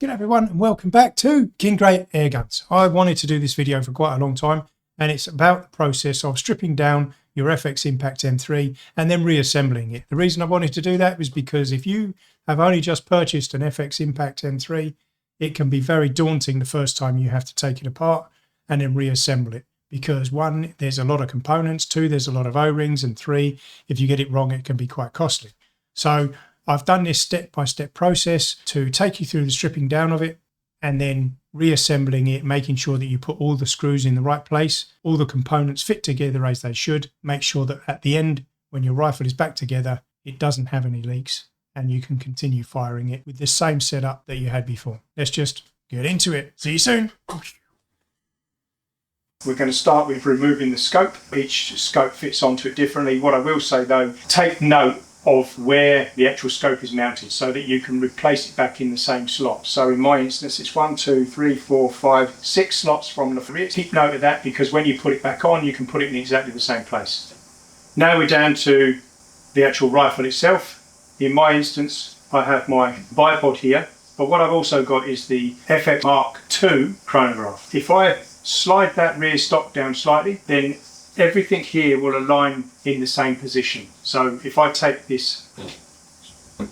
G'day everyone and welcome back to King Grey Airguns. I wanted to do this video for quite a long time and it's about the process of stripping down your FX Impact M3 and then reassembling it. The reason I wanted to do that was because if you have only just purchased an FX Impact M3, it can be very daunting the first time you have to take it apart and then reassemble it. Because one, there's a lot of components, two, there's a lot of O-rings, and three, if you get it wrong, it can be quite costly. So I've done this step-by-step process to take you through the stripping down of it and then reassembling it, making sure that you put all the screws in the right place, all the components fit together as they should, make sure that at the end, when your rifle is back together, it doesn't have any leaks and you can continue firing it with the same setup that you had before. Let's just get into it. See you soon. We're going to start with removing the scope. Each scope fits onto it differently. What I will say though, take note of where the actual scope is mounted so that you can replace it back in the same slot. So in my instance, it's 1, 2, 3, 4, 5, 6 slots from the rear. Keep note of that because when you put it back on, you can put it in exactly the same place. Now we're down to the actual rifle itself. In my instance, I have my bipod here, but what I've also got is the FX Mark II chronograph. If I slide that rear stock down slightly, then everything here will align in the same position. So if I take this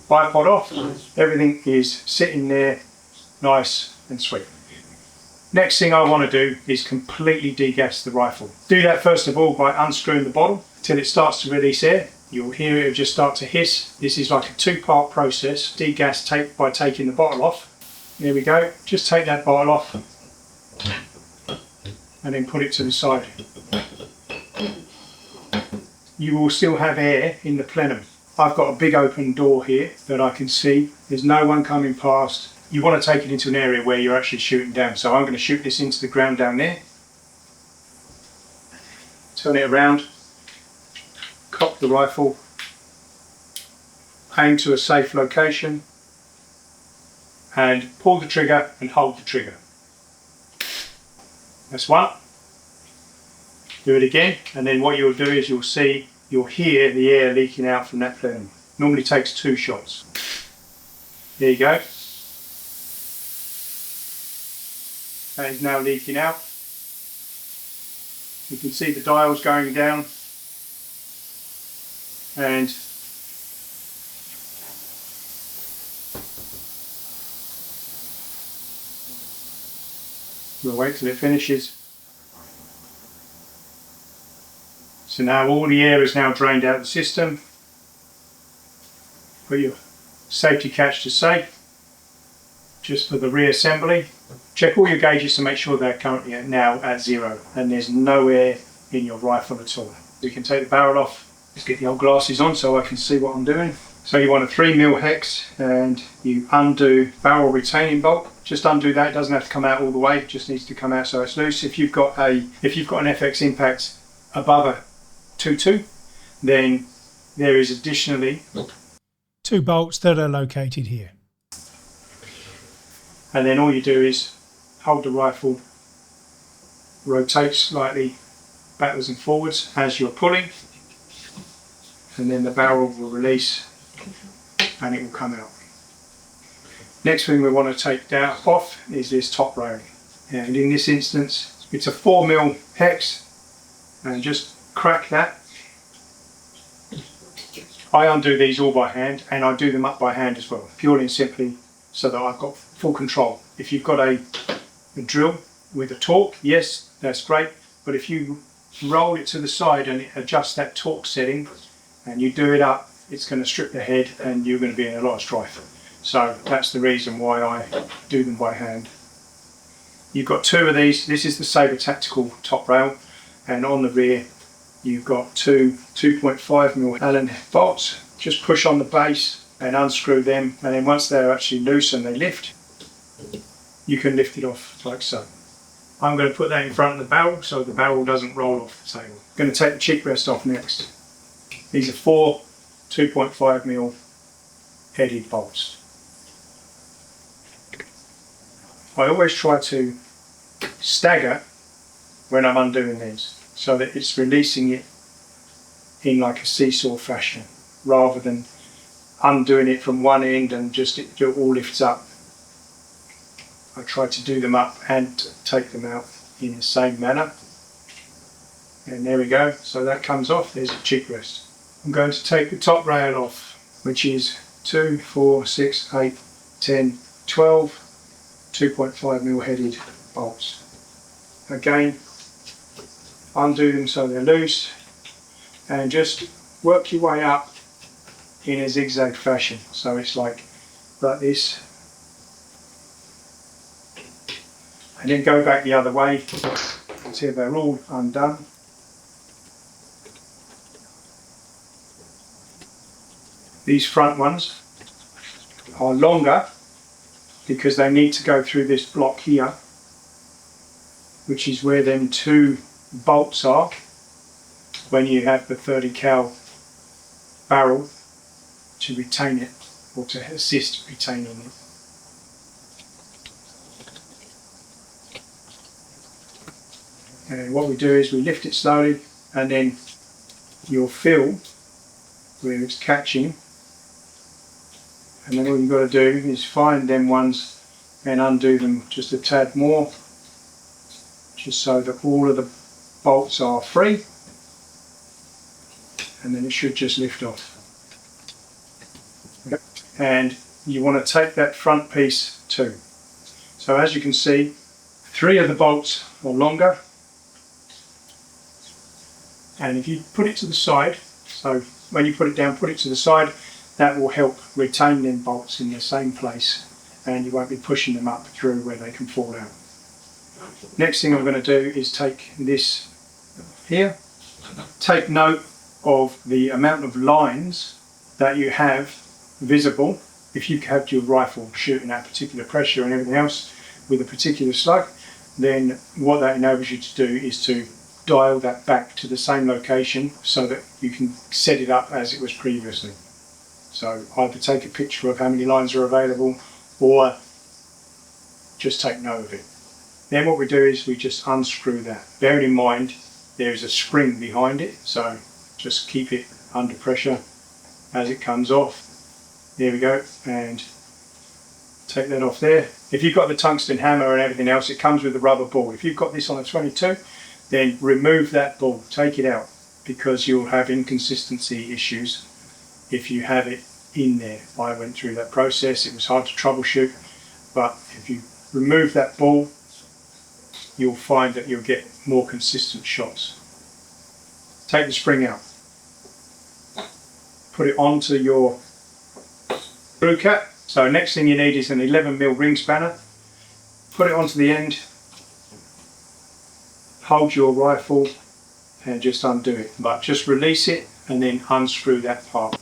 bipod off, everything is sitting there nice and sweet. Next thing I want to do is completely degas the rifle. Do that first of all by unscrewing the bottle till it starts to release air. You'll hear it just start to hiss. This is like a two-part process. Degas by taking the bottle off. There we go. Just take that bottle off and then put it to the side. You will still have air in the plenum. I've got a big open door here that I can see. There's no one coming past. You want to take it into an area where you're actually shooting down. So I'm going to shoot this into the ground down there. Turn it around. Cock the rifle. Aim to a safe location. And pull the trigger and hold the trigger. That's one. Do it again, and then what you'll do is you'll hear the air leaking out from that plenum. Normally takes 2 shots. There you go. That is now leaking out. You can see the dials going down, and we'll wait till it finishes. So now all the air is now drained out of the system. Put your safety catch to safe, just for the reassembly. Check all your gauges to make sure they're currently now at 0 and there's no air in your rifle at all. You can take the barrel off. Let's get the old glasses on so I can see what I'm doing. So you want a 3mm hex and you undo barrel retaining bolt. Just undo that, it doesn't have to come out all the way, it just needs to come out so it's loose. If you've got an FX Impact above a 2.2, then there is additionally 2 bolts that are located here. And then all you do is hold the rifle, rotate slightly backwards and forwards as you're pulling, and then the barrel will release and it will come out. Next thing we want to take off is this top railing, and in this instance it's a 4mm hex, and just crack that. I undo these all by hand and I do them up by hand as well, purely and simply so that I've got full control. If you've got a drill with a torque, yes, that's great, but if you roll it to the side and adjust that torque setting and you do it up, it's going to strip the head and you're going to be in a lot of strife. So that's the reason why I do them by hand. You've got 2 of these. This is the Sabre Tactical top rail, and on the rear you've got 2 2.5mm Allen bolts. Just push on the base and unscrew them, and then once they're actually loose and they lift, you can lift it off like so. I'm going to put that in front of the barrel so the barrel doesn't roll off the table. I'm going to take the cheek rest off next. These are 4 2.5mm headed bolts. I always try to stagger when I'm undoing these, so that it's releasing it in like a seesaw fashion, rather than undoing it from one end and just it all lifts up. I try to do them up and take them out in the same manner. And there we go, so that comes off, there's a cheek rest. I'm going to take the top rail off, which is 2, 4, 6, 8, 10, 12 2.5mm headed bolts. Again, undo them so they're loose and just work your way up in a zigzag fashion. So it's like this, and then go back the other way until they're all undone. These front ones are longer because they need to go through this block here, which is where them 2 bolts are when you have the 30 cal barrel to retain it, or to assist retaining it. And what we do is we lift it slowly, and then you'll feel where it's catching, and then all you've got to do is find them ones and undo them just a tad more, just so that all of the bolts are free, and then it should just lift off. And you want to take that front piece too. So as you can see, 3 of the bolts are longer, and if you put it to the side, so when you put it down, put it to the side, that will help retain them bolts in the same place, and you won't be pushing them up through where they can fall out. Next thing I'm going to do is take this here. Take note of the amount of lines that you have visible. If you have your rifle shooting at particular pressure and everything else with a particular slug, then what that enables you to do is to dial that back to the same location so that you can set it up as it was previously. So either take a picture of how many lines are available, or just take note of it. Then what we do is we just unscrew that. Bearing in mind there is a spring behind it, so just keep it under pressure as it comes off. There we go, and take that off there. If you've got the tungsten hammer and everything else, it comes with a rubber ball. If you've got this on a 22, then remove that ball, take it out, because you'll have inconsistency issues if you have it in there. I went through that process, it was hard to troubleshoot, but if you remove that ball, you'll find that you'll get more consistent shots. Take the spring out, put it onto your screw cap. So next thing you need is an 11mm ring spanner. Put it onto the end, hold your rifle and just undo it, but just release it and then unscrew that part.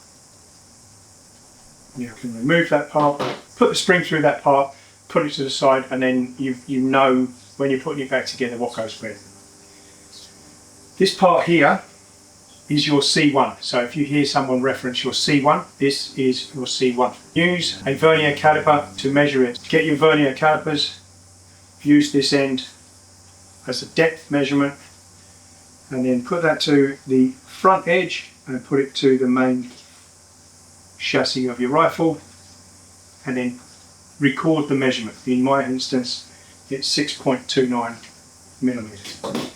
You can remove that part, put the spring through that part, put it to the side, and then you know when you're putting it back together what goes where. This part here is your C1. So if you hear someone reference your C1, this is your C1. Use a vernier caliper to measure it. Get your vernier calipers, use this end as a depth measurement, and then put that to the front edge and put it to the main chassis of your rifle, and then record the measurement. In my instance, it's 6.29mm.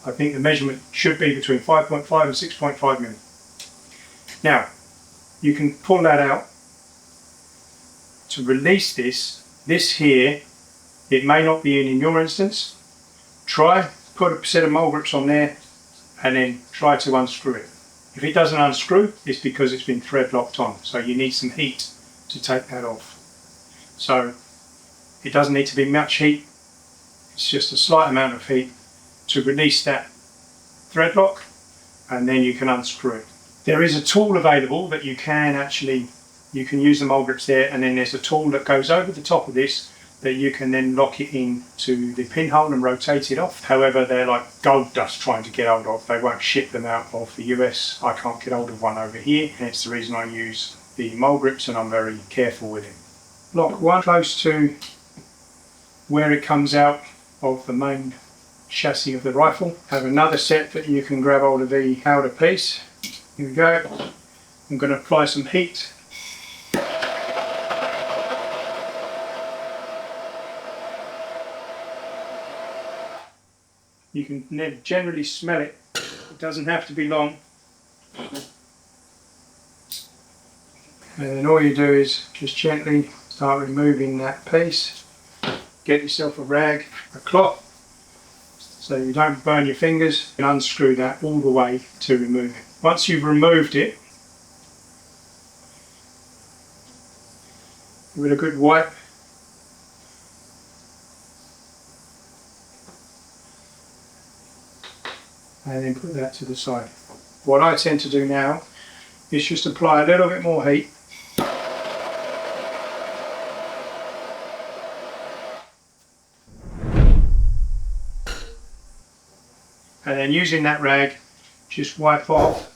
I think the measurement should be between 5.5 and 6.5mm. Now, you can pull that out to release this. This here, it may not be in your instance. Try, put a set of mole grips on there, and then try to unscrew it. If it doesn't unscrew, it's because it's been thread locked on. So you need some heat to take that off. So it doesn't need to be much heat. It's just a slight amount of heat to release that thread lock, and then you can unscrew it. There is a tool available that you can use the mole grips there, and then there's a tool that goes over the top of this that you can then lock it in to the pinhole and rotate it off. However, they're like gold dust trying to get hold of. They won't ship them out of the US. I can't get hold of one over here, and it's the reason I use the mole grips, and I'm very careful with it. Lock one close to where it comes out of the main chassis of the rifle. Have another set that you can grab hold of the powder piece. Here we go. I'm going to apply some heat. You can generally smell it. It doesn't have to be long. And then all you do is just gently start removing that piece. Get yourself a rag, a cloth, so you don't burn your fingers, and unscrew that all the way to remove it. Once you've removed it, with a good wipe, and then put that to the side. What I tend to do now is just apply a little bit more heat. And then using that rag, just wipe off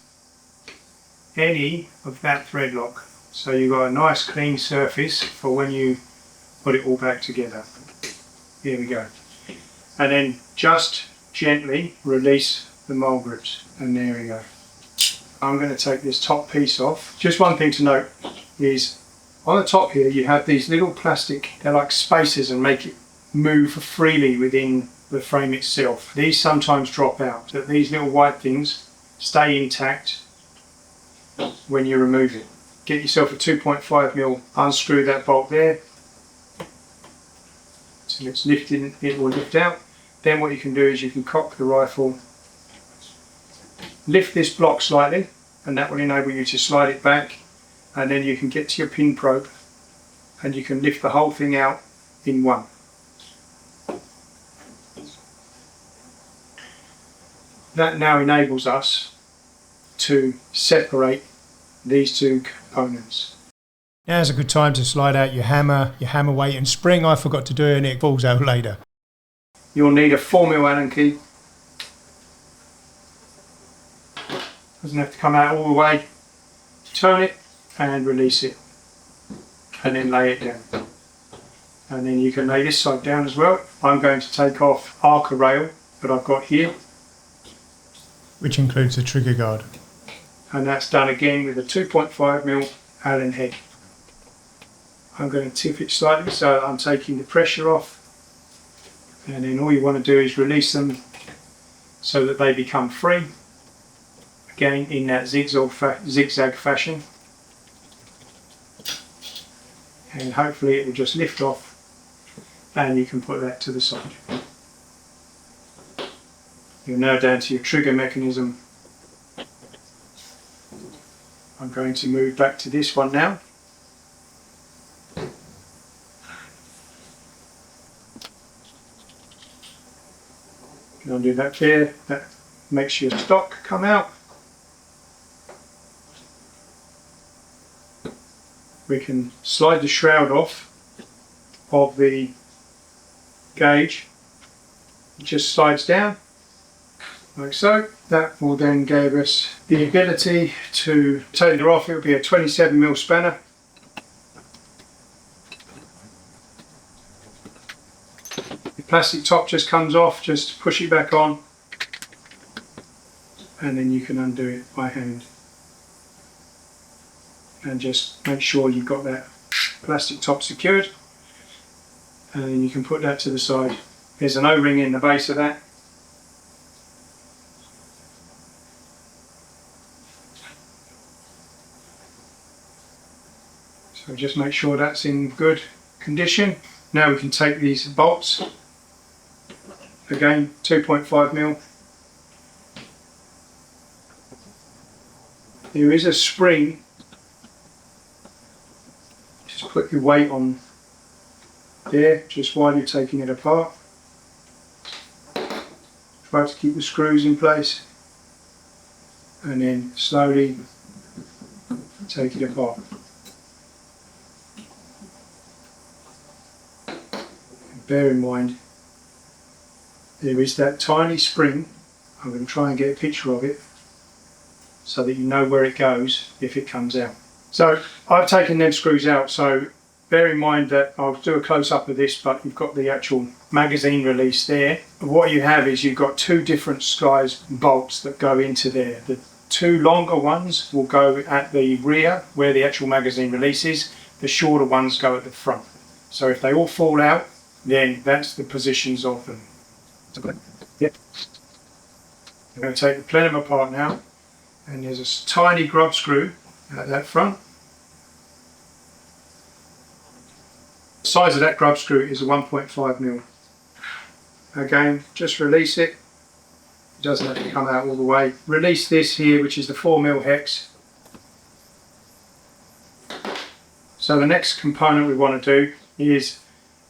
any of that thread lock. So you've got a nice clean surface for when you put it all back together. Here we go. And then just gently release the mole grips. And there we go. I'm going to take this top piece off. Just one thing to note is on the top here you have these little plastic, they're like spacers and make it move freely within the frame itself. These sometimes drop out, but these little white things stay intact when you remove it. Get yourself a 2.5mm, unscrew that bolt there so it's lifted, it will lift out. Then what you can do is you can cock the rifle, lift this block slightly, and that will enable you to slide it back, and then you can get to your pin probe and you can lift the whole thing out in one. That now enables us to separate these two components. Now's a good time to slide out your hammer weight and spring. I forgot to do it and it falls out later. You'll need a 4mm Allen key. Doesn't have to come out all the way. Turn it and release it, and then lay it down. And then you can lay this side down as well. I'm going to take off Arca rail that I've got here, which includes the trigger guard. And that's done again with a 2.5mm Allen head. I'm going to tip it slightly so I'm taking the pressure off, and then all you want to do is release them so that they become free, again in that zigzag fashion, and hopefully it will just lift off and you can put that to the side. You're now down to your trigger mechanism. I'm going to move back to this one now. You undo that there, that makes your stock come out. We can slide the shroud off of the gauge. It just slides down like so. That will then give us the ability to take it off. It will be a 27mm spanner. The plastic top just comes off, just push it back on, and then you can undo it by hand. And just make sure you've got that plastic top secured, and then you can put that to the side. There's an O-ring in the base of that. So just make sure that's in good condition. Now we can take these bolts, again 2.5mm. There is a spring. Just put your weight on there just while you're taking it apart. Try to keep the screws in place and then slowly take it apart. And bear in mind there is that tiny spring. I'm going to try and get a picture of it so that you know where it goes if it comes out. So I've taken them screws out, so bear in mind that I'll do a close-up of this, but you've got the actual magazine release there. What you have is you've got two different size bolts that go into there. The two longer ones will go at the rear where the actual magazine release is. The shorter ones go at the front. So if they all fall out, then that's the positions of them. Yep. I'm going to take the plenum apart now, and there's a tiny grub screw at that front. The size of that grub screw is a 1.5mm. Again, just release it. It doesn't have to come out all the way. Release this here, which is the 4mm hex. So the next component we want to do is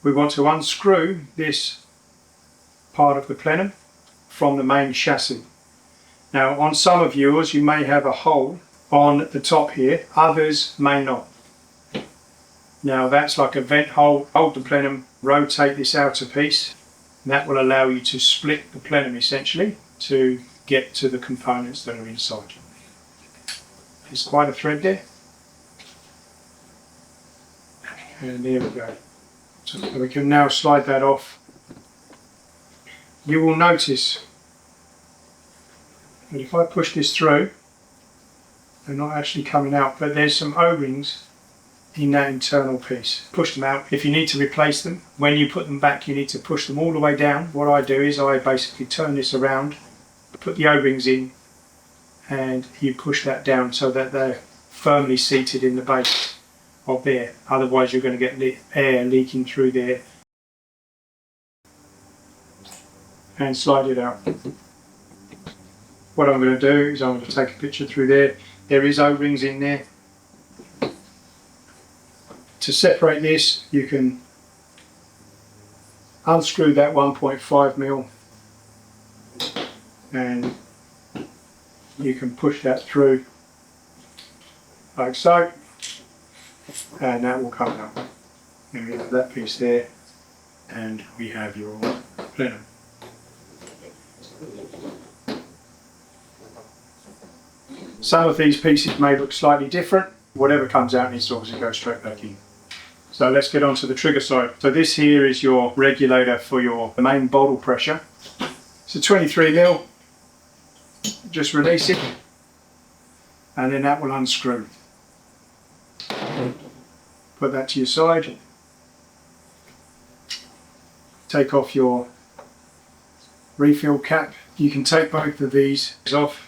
we want to unscrew this part of the plenum from the main chassis. Now on some of yours you may have a hole on the top here, others may not. Now that's like a vent hole. Hold the plenum, rotate this outer piece, and that will allow you to split the plenum essentially to get to the components that are inside. There's quite a thread there. And there we go. So we can now slide that off. You will notice that if I push this through, they're not actually coming out, but there's some O-rings in that internal piece. Push them out. If you need to replace them, when you put them back you need to push them all the way down. What I do is I basically turn this around, put the O-rings in, and you push that down so that they're firmly seated in the base of there. Otherwise you're going to get air leaking through there. And slide it out. What I'm going to do is I'm going to take a picture through there. There is O-rings in there. To separate this, you can unscrew that 1.5mm and you can push that through like so, and that will come out. And we have that piece there, and we have your plenum. Some of these pieces may look slightly different. Whatever comes out needs to obviously go straight back in. So let's get on to the trigger side. So this here is your regulator for the main bottle pressure. It's a 23mm. Just release it and then that will unscrew. Put that to your side. Take off your refill cap. You can take both of these off.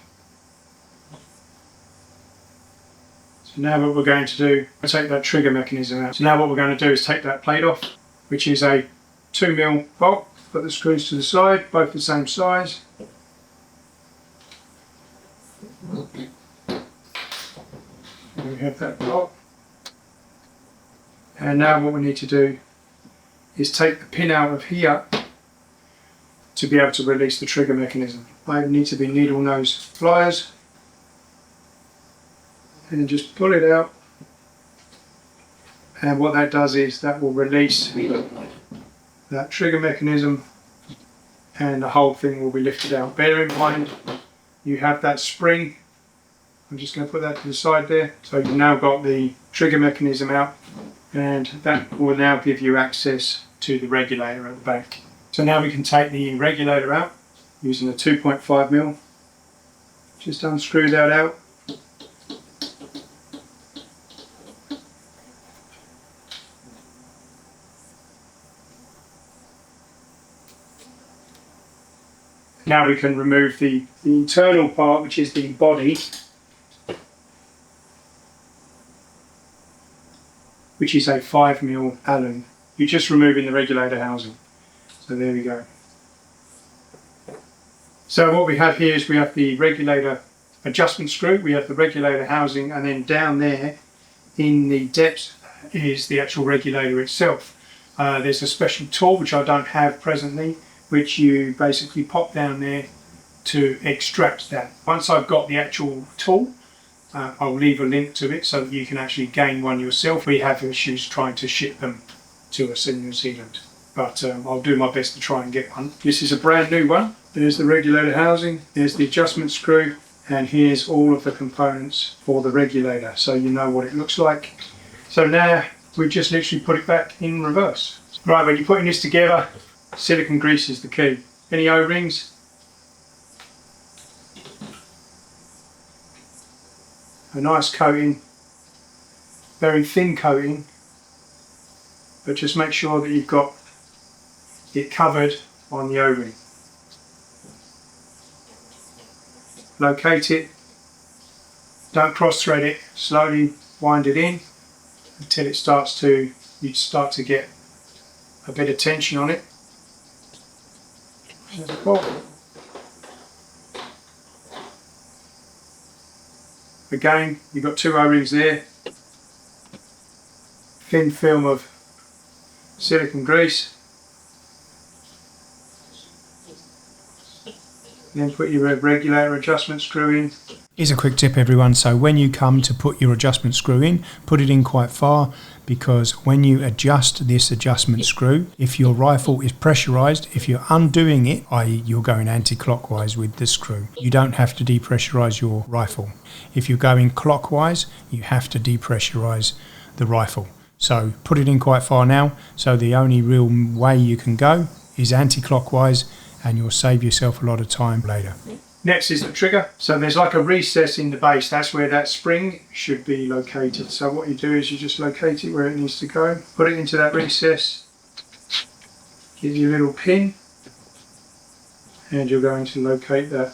So now what we're going to do, I'll take that trigger mechanism out. So now what we're going to do is take that plate off, which is a 2mm bolt. Put the screws to the side, both the same size. And we have that bolt. And now what we need to do is take the pin out of here to be able to release the trigger mechanism. They need to be needle nose pliers. And just pull it out, and what that does is that will release that trigger mechanism and the whole thing will be lifted out. Bear in mind you have that spring. I'm just going to put that to the side there. So you've now got the trigger mechanism out, and that will now give you access to the regulator at the back. So now we can take the regulator out using the 2.5mm. Just unscrew that out. Now we can remove the internal part, which is the body, which is a 5mm Allen. You're just removing the regulator housing. So there we go. So what we have here is we have the regulator adjustment screw, we have the regulator housing, and then down there in the depths is the actual regulator itself. There's a special tool which I don't have presently, which you basically pop down there to extract that. Once I've got the actual tool, I'll leave a link to it so that you can actually gain one yourself. We have issues trying to ship them to us in New Zealand, but I'll do my best to try and get one. This is a brand new one. There's the regulator housing, there's the adjustment screw, and here's all of the components for the regulator, so you know what it looks like. So now we just literally put it back in reverse. Right, when you're putting this together, silicone grease is the key. Any O-rings? A nice coating, very thin coating, but just make sure that you've got it covered on the O-ring. locate it, don't cross thread it, slowly wind it in until it starts to, you start to get a bit of tension on it. There's a pop. Again, you've got 2 O-rings there, thin film of silicone grease, then put your regulator adjustment screw in. Here's a quick tip everyone, so when you come to put your adjustment screw in, put it in quite far, because when you adjust this adjustment screw, if your rifle is pressurized, if you're undoing it, i.e. you're going anti-clockwise with the screw, you don't have to depressurize your rifle. If you're going clockwise, you have to depressurize the rifle. So put it in quite far now, so the only real way you can go is anti-clockwise, and you'll save yourself a lot of time later. Next is the trigger. So there's like a recess in the base, that's where that spring should be located. So what you do is you just locate it where it needs to go, put it into that recess, give you a little pin, and you're going to locate that.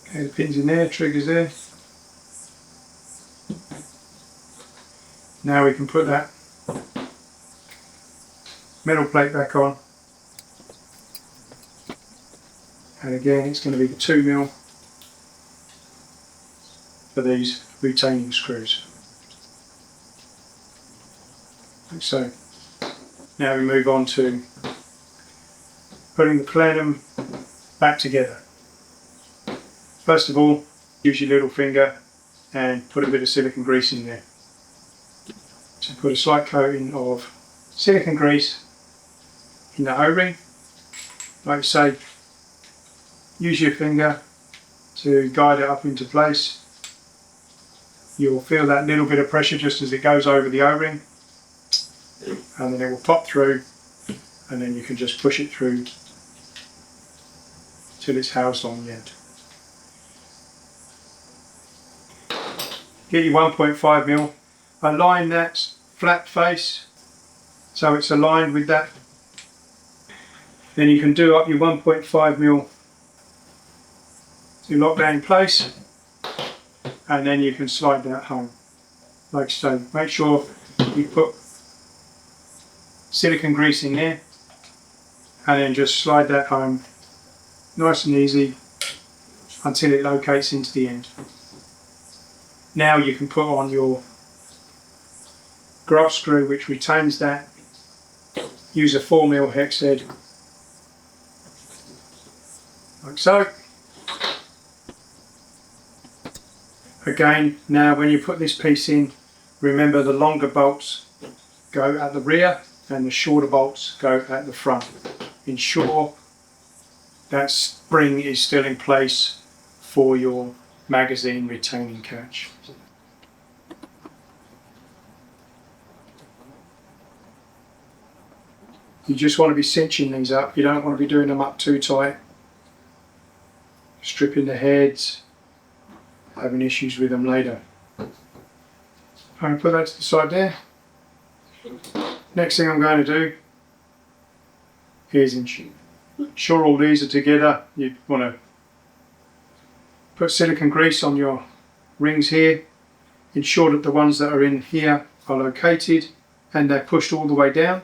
Okay, the pin's in there, trigger's there. Now we can put that metal plate back on. And again, it's going to be the 2mm for these retaining screws. Like so. Now we move on to putting the plenum back together. First of all, use your little finger and put a bit of silicone grease in there. So put a slight coating of silicone grease in the O-ring. Like I say, use your finger to guide it up into place. You'll feel that little bit of pressure just as it goes over the O-ring, and then it will pop through, and then you can just push it through till it's housed on the end. Get your 1.5mm, align that flat face so it's aligned with that. Then you can do up your 1.5mm to lock that in place, and then you can slide that home like so. Make sure you put silicone grease in there, and then just slide that home nice and easy until it locates into the end. Now you can put on your grub screw which retains that. Use a 4mm hex head like so. Again, now when you put this piece in, remember the longer bolts go at the rear and the shorter bolts go at the front. Ensure that spring is still in place for your magazine retaining catch. You just want to be cinching these up, you don't want to be doing them up too tight, stripping the heads, having issues with them later. I'm going to put that to the side there. Next thing I'm going to do is ensure all these are together. You want to put silicone grease on your rings here, ensure that the ones that are in here are located and they're pushed all the way down.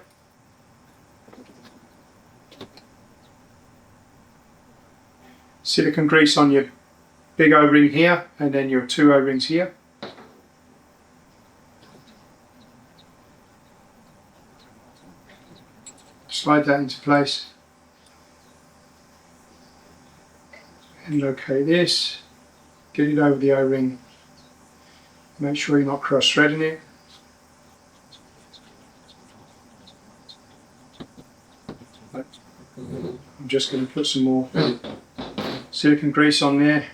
Silicone grease on your big O-ring here and then your 2 O-rings here. Slide that into place and locate this, get it over the O-ring, make sure you're not cross-threading it. I'm just going to put some more silicone grease on there,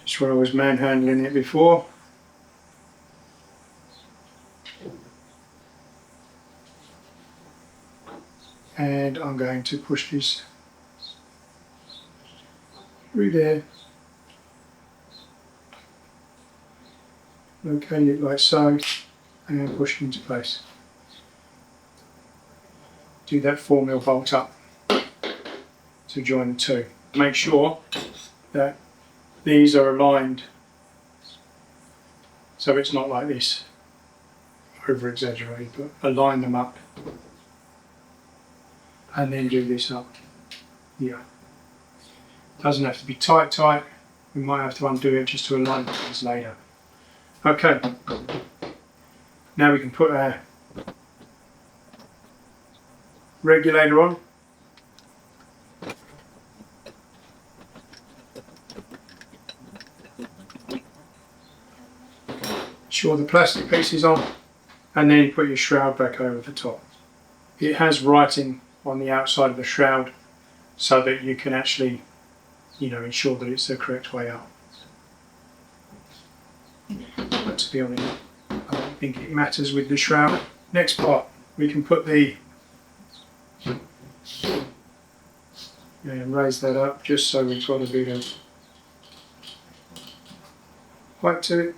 just where I was manhandling it before. And I'm going to push this through there, locate it like so, and push it into place. do that 4mm bolt up to join the two. Make sure that these are aligned so it's not like this, over exaggerated, but align them up and then do this up here. Doesn't have to be tight, we might have to undo it just to align things later. Okay, now we can put our regulator on. Ensure the plastic piece is on, and then you put your shroud back over the top. It has writing on the outside of the shroud so that you can actually, ensure that it's the correct way up. But to be honest, I don't think it matters with the shroud. Next part, we can put the and raise that up just so we've got a bit of height to it.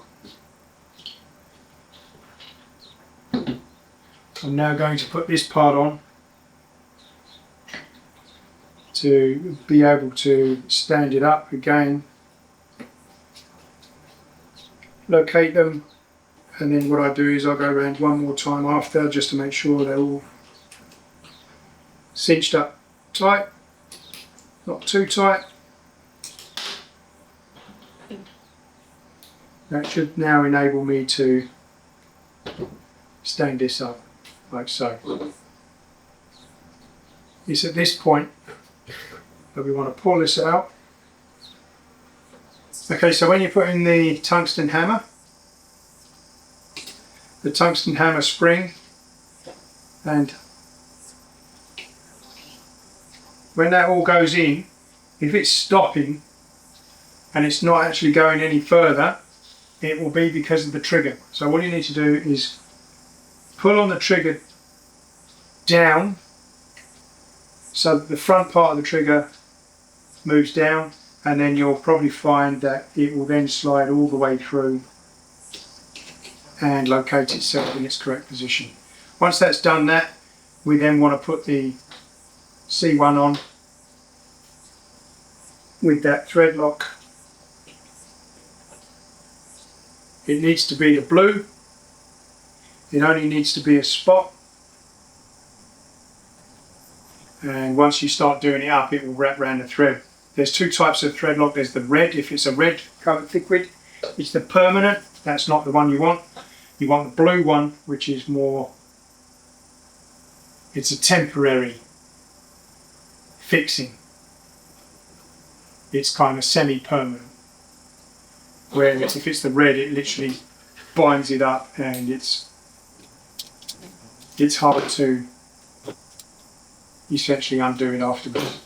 I'm now going to put this part on to be able to stand it up again, locate them, and then what I do is I'll go around one more time after just to make sure they're all cinched up tight, not too tight. That should now enable me to stand this up like so. It's at this point that we want to pull this out. Okay, so when you put in the tungsten hammer spring, and when that all goes in, if it's stopping and it's not actually going any further, it will be because of the trigger. So what you need to do is pull on the trigger down so that the front part of the trigger moves down, and then you'll probably find that it will then slide all the way through and locate itself in its correct position. Once that's done that, we then want to put the C1 on with that thread lock. It needs to be the blue. It only needs to be a spot. And once you start doing it up, it will wrap around the thread. There's two types of thread lock. There's the red, if it's a red coloured liquid, it's the permanent. That's not the one you want. You want the blue one, which is more, it's a temporary fixing. It's kind of semi-permanent. Whereas if it's the red, it literally binds it up, and it's hard to essentially undo it afterwards.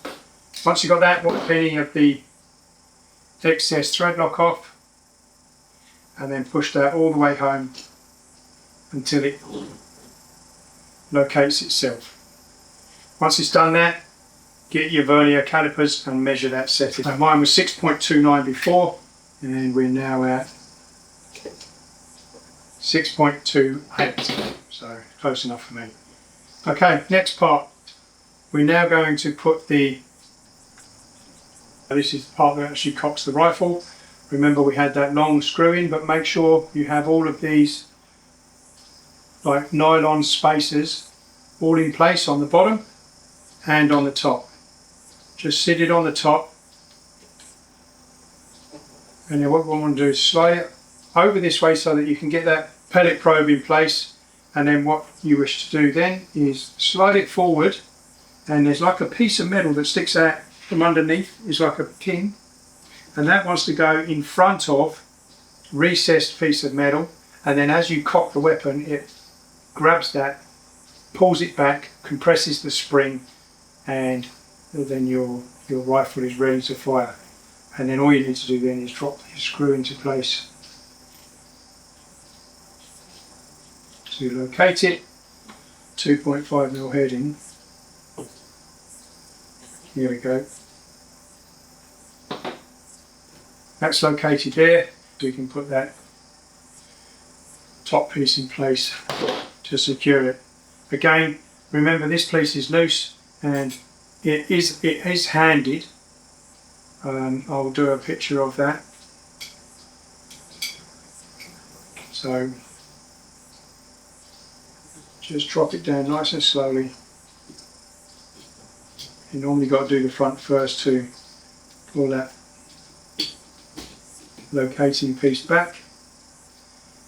Once you've got that, wipe any of the excess thread lock off, and then push that all the way home until it locates itself. Once it's done that, get your vernier calipers and measure that setting. So mine was 6.29 before, and we're now at 6.28, so close enough for me. Okay, next part. We're now going to put this is the part that actually cocks the rifle. Remember, we had that long screw in, but make sure you have all of these like nylon spacers all in place on the bottom and on the top. Just sit it on the top, and then what we want to do is slide it over this way so that you can get that pellet probe in place. And then what you wish to do then is slide it forward, and there's like a piece of metal that sticks out from underneath, is like a pin, and that wants to go in front of recessed piece of metal, and then as you cock the weapon, it grabs that, pulls it back, compresses the spring, and then your rifle is ready to fire. And then all you need to do then is drop the screw into place to locate it. 2.5mm heading. Here we go. That's located there, so we can put that top piece in place to secure it. Again, remember this piece is loose and it is handed. I'll do a picture of that. So just drop it down nice and slowly. You normally got to do the front first to pull that locating piece back.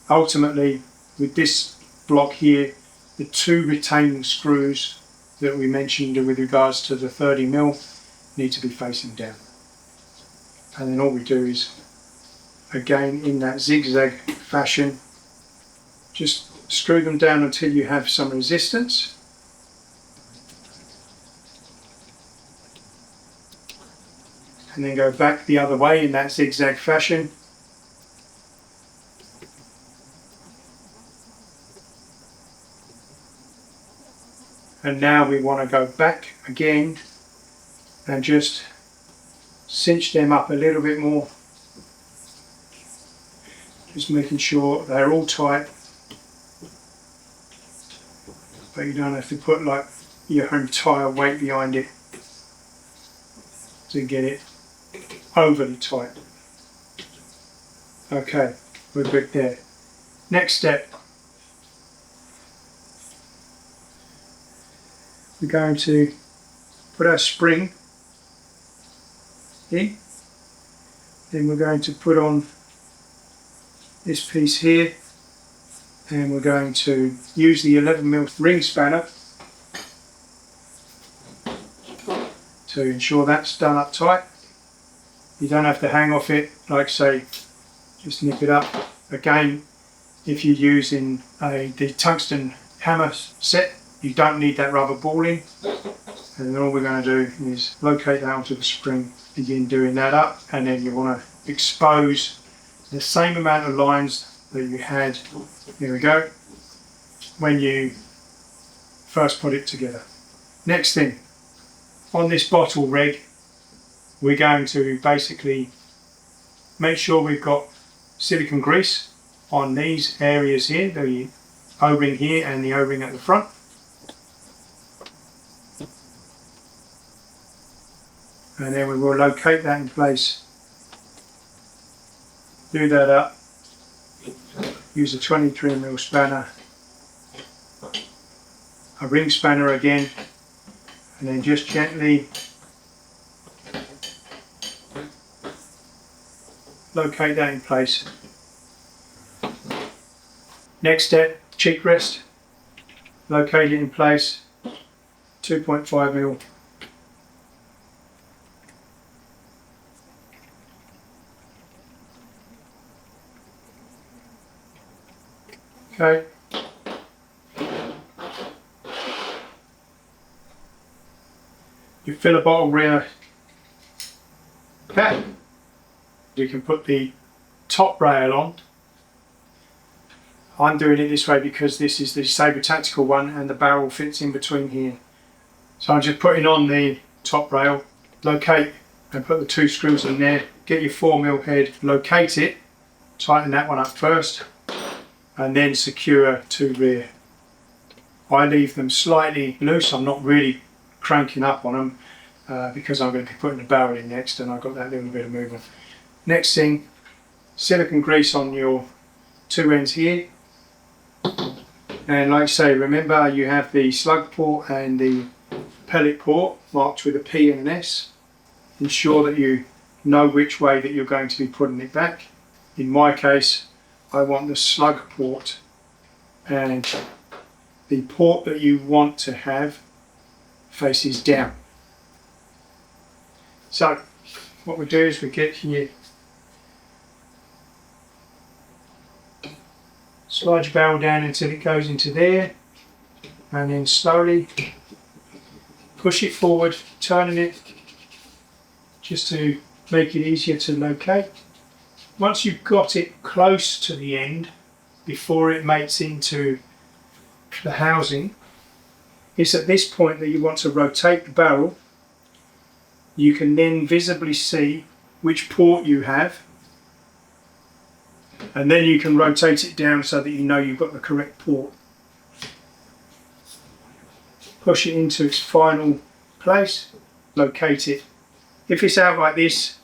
Ultimately, with this block here, the two retaining screws that we mentioned with regards to the 30mm need to be facing down. And then all we do is, again in that zigzag fashion, just screw them down until you have some resistance. And then go back the other way in that zigzag fashion. And now we want to go back again and just cinch them up a little bit more. Just making sure they're all tight. But you don't have to put like your entire weight behind it to get it overly tight. Okay, we're good there. Next step. We're going to put our spring in. Then we're going to put on this piece here, and we're going to use the 11mm ring spanner to ensure that's done up tight. You don't have to hang off it, like say, just nip it up. Again, if you're using the tungsten hammer set, you don't need that rubber ball in. And then all we're going to do is locate that onto the spring, begin doing that up, and then you want to expose the same amount of lines that you had, here we go, when you first put it together. Next thing, on this bottle reg, we're going to basically make sure we've got silicone grease on these areas here, the O-ring here and the O-ring at the front. And then we will locate that in place. Do that up. Use a 23mm spanner, a ring spanner again, and then just gently locate that in place. Next step, cheek rest. Locate it in place. 2.5mm. Okay. You fill a bottle rear cap. You can put the top rail on. I'm doing it this way because this is the Sabre Tactical one and the barrel fits in between here. So I'm just putting on the top rail, locate and put the two screws in there, get your 4mm head, locate it, tighten that one up first, and then secure to rear. I leave them slightly loose. I'm not really cranking up on them because I'm going to be putting the barrel in next, and I've got that little bit of movement. Next thing, silicone grease on your two ends here. And like I say, remember you have the slug port and the pellet port marked with a P and an S. Ensure that you know which way that you're going to be putting it back. In my case, I want the slug port, and the port that you want to have faces down. So what we do is we get here, slide your barrel down until it goes into there, and then slowly push it forward, turning it just to make it easier to locate. Once you've got it close to the end, before it mates into the housing, it's at this point that you want to rotate the barrel. You can then visibly see which port you have, and then you can rotate it down so that you know you've got the correct port. push it into its final place, locate it. If it's out like this,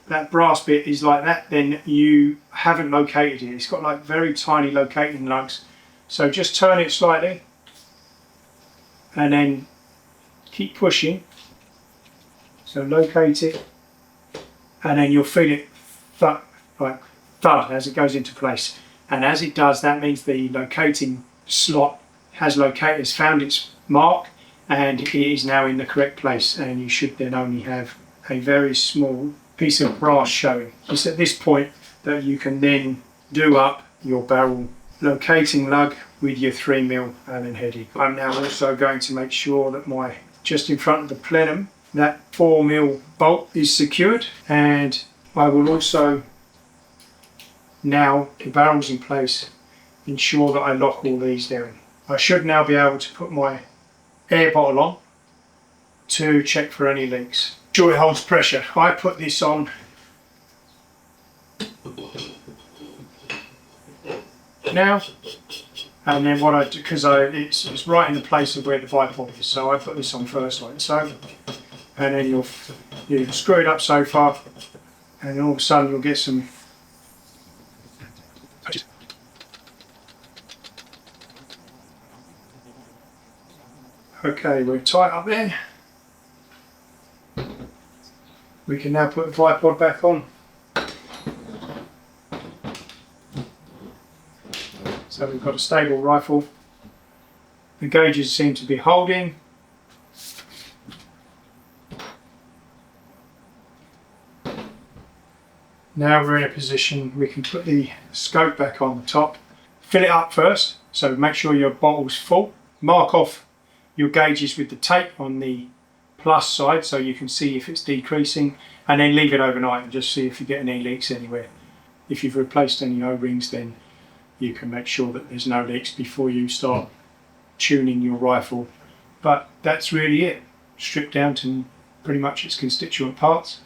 that brass bit is like that, then you haven't located it. It's got like very tiny locating lugs. So just turn it slightly and then keep pushing. So locate it, and then you'll feel it thud as it goes into place. And as it does, that means the locating slot has found its mark, and it is now in the correct place, and you should then only have a very small piece of brass showing. It's at this point that you can then do up your barrel locating lug with your 3mm Allen heading. I'm now also going to make sure that just in front of the plenum, that 4mm bolt is secured, and I will also, now the barrel's in place, ensure that I lock all these down. I should now be able to put my air bottle on to check for any leaks. Sure it holds pressure. I put this on now, and then what I do, because it's right in the place of where the bipod is, so I put this on first like so, and then you screw it up so far, and all of a sudden you'll get some okay, we're tight up there. We can now put the bipod back on. So we've got a stable rifle. The gauges seem to be holding. Now we're in a position we can put the scope back on the top. Fill it up first, so make sure your bottle's full. Mark off your gauges with the tape on the plus side so you can see if it's decreasing, and then leave it overnight and just see if you get any leaks anywhere. If you've replaced any O-rings, then you can make sure that there's no leaks before you start tuning your rifle. But that's really it, stripped down to pretty much its constituent parts.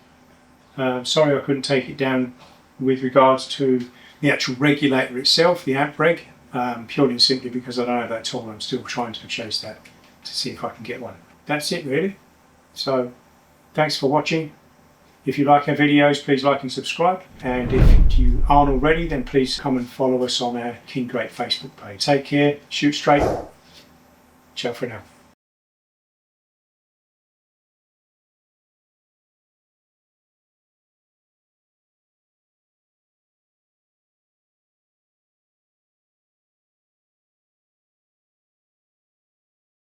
Sorry I couldn't take it down with regards to the actual regulator itself, the amp reg, purely and simply because I don't have that tool. I'm still trying to chase that to see if I can get one. That's it really. So thanks for watching. If you like our videos, please like and subscribe, and if you aren't already, then please come and follow us on our King Great Facebook page. Take care, shoot straight, ciao for now.